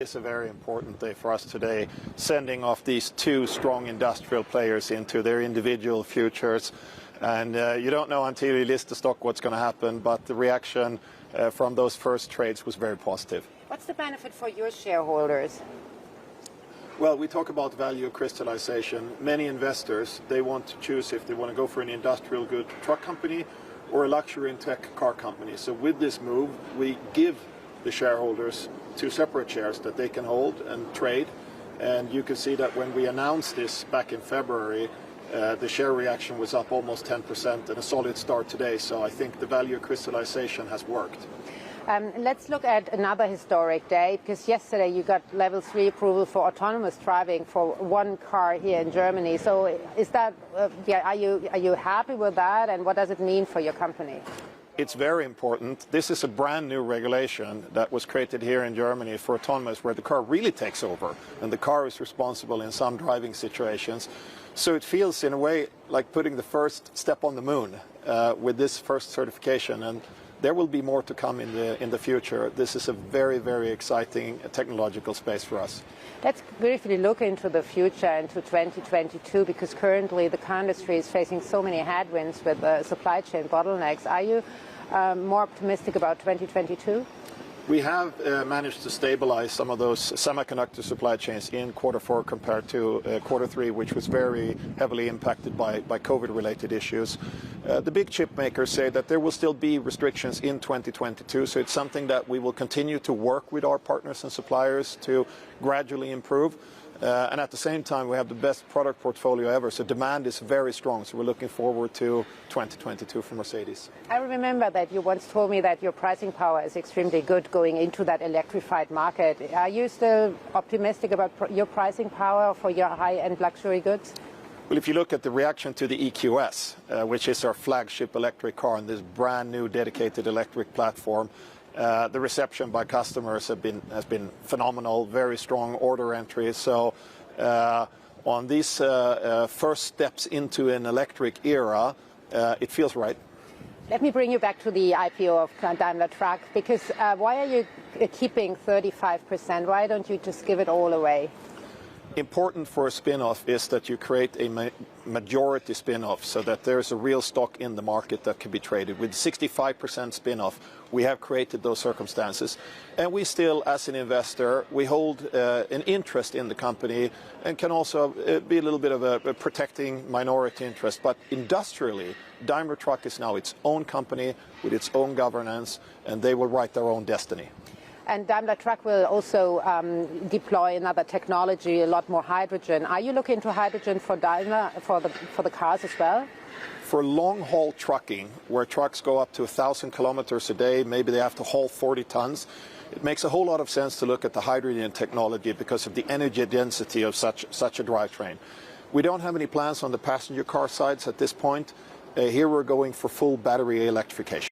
It's a very important day for us today, sending off these two strong industrial players into their individual futures. And you don't know until you list the stock what's going to happen, but the reaction from those first trades was very positive. What's the benefit for your shareholders? Well, we talk about value crystallization. Many investors, they want to choose if they want to go for an industrial good truck company or a luxury and tech car company. So with this move, we give the shareholders two separate shares that they can hold and trade. And you can see that when we announced this back in February, the share reaction was up almost 10% and a solid start today. So I think the value crystallization has worked. Let's look at another historic day, because yesterday you got level 3 approval for autonomous driving for one car here in Germany. So is that, are you happy with that, and what does it mean for your company? It's very important. This is a brand new regulation that was created here in Germany for autonomous, where the car really takes over and the car is responsible in some driving situations. So it feels in a way like putting the first step on the moon with this first certification, and there will be more to come in the future. This is a very, very exciting technological space for us. Let's briefly look into the future, into 2022, because currently the car industry is facing so many headwinds with supply chain bottlenecks. Are you more optimistic about 2022? We have managed to stabilize some of those semiconductor supply chains in Q4 compared to Q3, which was very heavily impacted by COVID-related issues. The big chip makers say that there will still be restrictions in 2022, so it's something that we will continue to work with our partners and suppliers to gradually improve. And at the same time, we have the best product portfolio ever, so demand is very strong. So we're looking forward to 2022 for Mercedes. I remember that you once told me that your pricing power is extremely good going into that electrified market. Are you still optimistic about your pricing power for your high-end luxury goods? Well, if you look at the reaction to the EQS, which is our flagship electric car and this brand new dedicated electric platform, the reception by customers has been phenomenal, very strong order entry. So on these first steps into an electric era, it feels right. Let me bring you back to the IPO of Daimler Truck, because why are you keeping 35%? Why don't you just give it all away? Important for a spin-off is that you create a majority spin-off so that there's a real stock in the market that can be traded. With 65% spin-off, we have created those circumstances. And we still, as an investor, we hold an interest in the company and can also be a little bit of a protecting minority interest. But industrially, Daimler Truck is now its own company with its own governance, and they will write their own destiny. And Daimler Truck will also deploy another technology, a lot more hydrogen. Are you looking into hydrogen for Daimler, for the cars as well? For long-haul trucking, where trucks go up to 1,000 kilometers a day, maybe they have to haul 40 tons, it makes a whole lot of sense to look at the hydrogen technology because of the energy density of such a drivetrain. We don't have any plans on the passenger car sides at this point. Here we're going for full battery electrification.